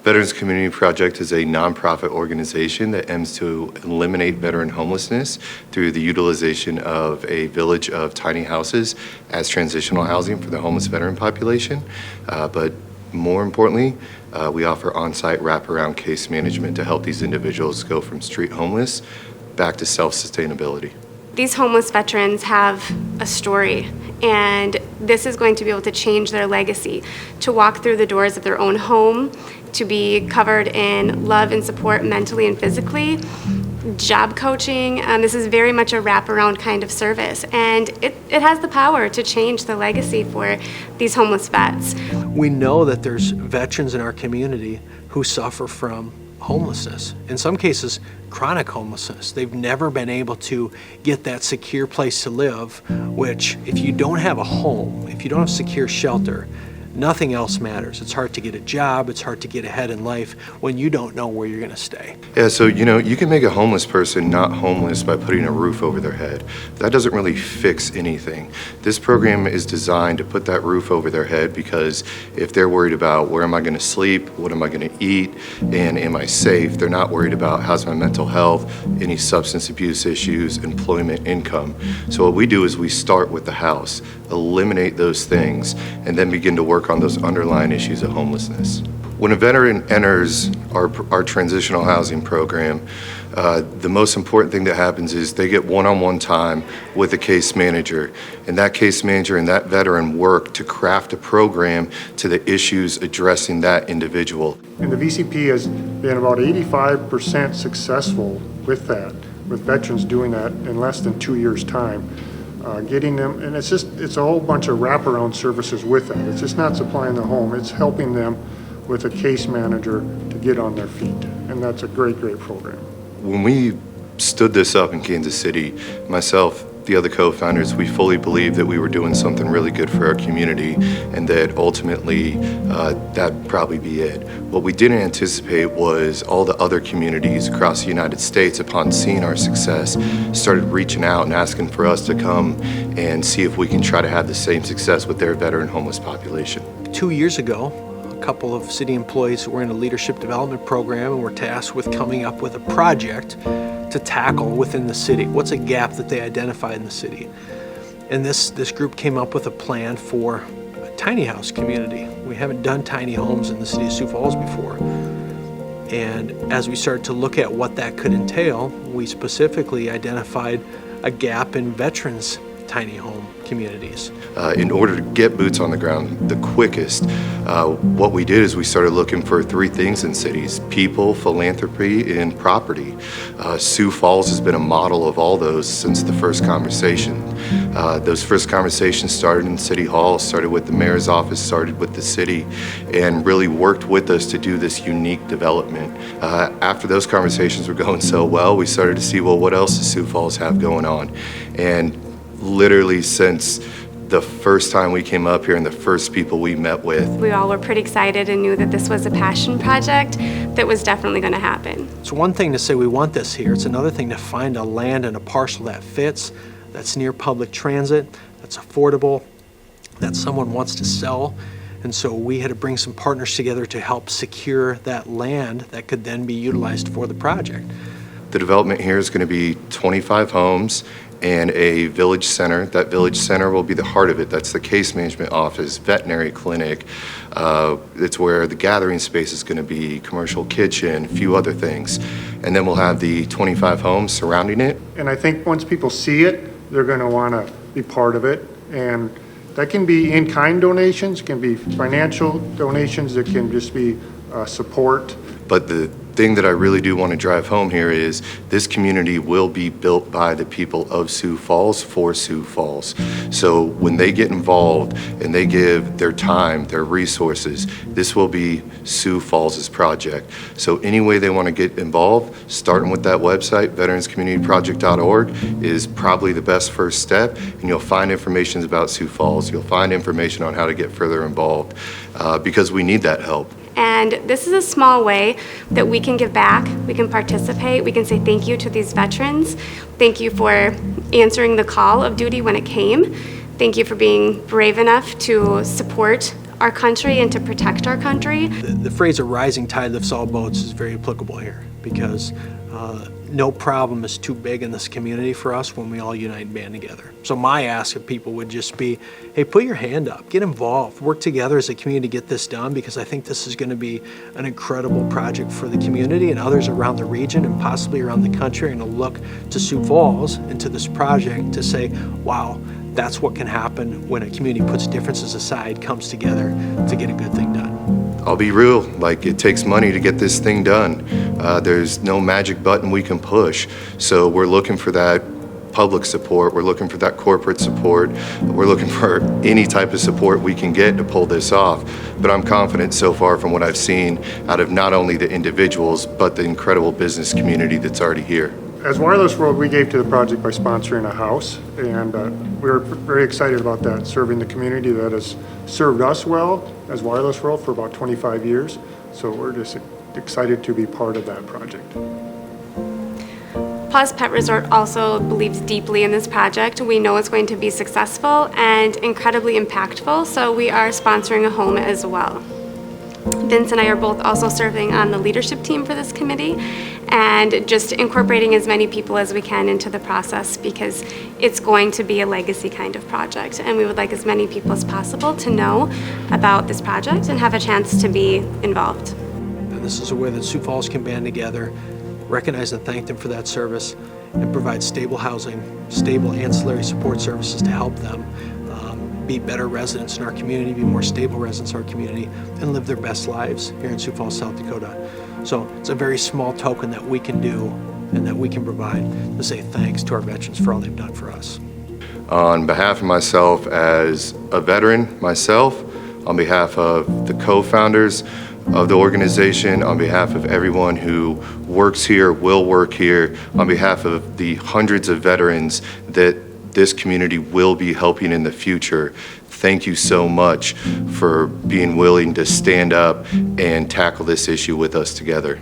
Veterans Community Project is a nonprofit organization that aims to eliminate veteran homelessness through the utilization of a village of tiny houses as transitional housing for the homeless veteran population. But more importantly, we offer on-site wraparound case management to help these individuals go from street homeless back to self-sustainability. These homeless veterans have a story, and this is going to be able to change their legacy, to walk through the doors of their own home, to be covered in love and support mentally and physically, job coaching. This is very much a wraparound kind of service, and it has the power to change the legacy for these homeless vets. We know that there's veterans in our community who suffer from homelessness, in some cases chronic homelessness. They've never been able to get that secure place to live, which if you don't have a home, if you don't have secure shelter, nothing else matters. It's hard to get a job, it's hard to get ahead in life when you don't know where you're going to stay. Yeah, so you can make a homeless person not homeless by putting a roof over their head. That doesn't really fix anything. This program is designed to put that roof over their head because if they're worried about where am I going to sleep, what am I going to eat, and am I safe, they're not worried about how's my mental health, any substance abuse issues, employment, income. So what we do is we start with the house, eliminate those things, and then begin to work on those underlying issues of homelessness. When a veteran enters our transitional housing program, the most important thing that happens is they get one-on-one time with a case manager, and that case manager and that veteran work to craft a program to the issues addressing that individual. And the VCP has been about 85% successful with that, with veterans doing that in less than 2 years' time. Getting them, and it's a whole bunch of wraparound services with that. It's just not supplying the home, it's helping them with a case manager to get on their feet. And that's a great, great program. When we stood this up in Kansas City, myself, the other co-founders, we fully believed that we were doing something really good for our community and that ultimately that'd probably be it. What we didn't anticipate was all the other communities across the United States, upon seeing our success, started reaching out and asking for us to come and see if we can try to have the same success with their veteran homeless population. 2 years ago, a couple of city employees were in a leadership development program and were tasked with coming up with a project to tackle within the city. What's a gap that they identified in the city? And this group came up with a plan for a tiny house community. We haven't done tiny homes in the city of Sioux Falls before. And as we started to look at what that could entail, we specifically identified a gap in veterans' tiny home communities. In order to get boots on the ground the quickest, what we did is we started looking for 3 things in cities: people, philanthropy, and property. Sioux Falls has been a model of all those since the first conversation. Those first conversations started in City Hall, started with the mayor's office, started with the city, and really worked with us to do this unique development. After those conversations were going so well, we started to see, well, what else does Sioux Falls have going on? And literally since the first time we came up here and the first people we met with, We all were pretty excited and knew that this was a passion project that was definitely going to happen. It's one thing to say we want this here. It's another thing to find a land and a parcel that fits, that's near public transit, that's affordable, that someone wants to sell. And so we had to bring some partners together to help secure that land that could then be utilized for the project. the development here is going to be 25 homes and a village center. That village center will be the heart of it. That's the case management office, veterinary clinic. It's where the gathering space is going to be, commercial kitchen, a few other things. And then we'll have the 25 homes surrounding it. And I think once people see it, they're going to want to be part of it. And that can be in-kind donations, can be financial donations, it can just be support. But the thing that I really do want to drive home here is this community will be built by the people of Sioux Falls for Sioux Falls. So when they get involved and they give their time, their resources, this will be Sioux Falls' project. So any way they want to get involved, starting with that website, veteranscommunityproject.org, is probably the best first step, and you'll find information about Sioux Falls. You'll find information on how to get further involved because we need that help. And this is a small way that we can give back, we can participate, we can say thank you to these veterans. Thank you for answering the call of duty when it came. Thank you for being brave enough to support our country and to protect our country. The phrase "a rising tide lifts all boats" is very applicable here because no problem is too big in this community for us when we all unite and band together. So my ask of people would just be, hey, put your hand up, get involved, work together as a community to get this done, because I think this is going to be an incredible project for the community, and others around the region and possibly around the country are going to look to Sioux Falls and to this project to say, wow, that's what can happen when a community puts differences aside, comes together to get a good thing done. I'll be real, like, it takes money to get this thing done. There's no magic button we can push. So we're looking for that public support, we're looking for that corporate support, we're looking for any type of support we can get to pull this off. But I'm confident so far from what I've seen out of not only the individuals, but the incredible business community that's already here. As Wireless World, we gave to the project by sponsoring a house, and we're very excited about that, serving the community that has served us well as Wireless World for about 25 years. So we're just excited to be part of that project. Paws Pet Resort also believes deeply in this project. We know it's going to be successful and incredibly impactful, so we are sponsoring a home as well. Vince and I are both also serving on the leadership team for this committee and just incorporating as many people as we can into the process, because it's going to be a legacy kind of project, and we would like as many people as possible to know about this project and have a chance to be involved. And this is a way that Sioux Falls can band together, recognize and thank them for that service, and provide stable housing, stable ancillary support services to help them be better residents in our community, be more stable residents in our community, and live their best lives here in Sioux Falls, South Dakota. So it's a very small token that we can do and that we can provide to say thanks to our veterans for all they've done for us. On behalf of myself as a veteran myself, on behalf of the co-founders of the organization, on behalf of everyone who works here, will work here, on behalf of the hundreds of veterans that this community will be helping in the future, thank you so much for being willing to stand up and tackle this issue with us together.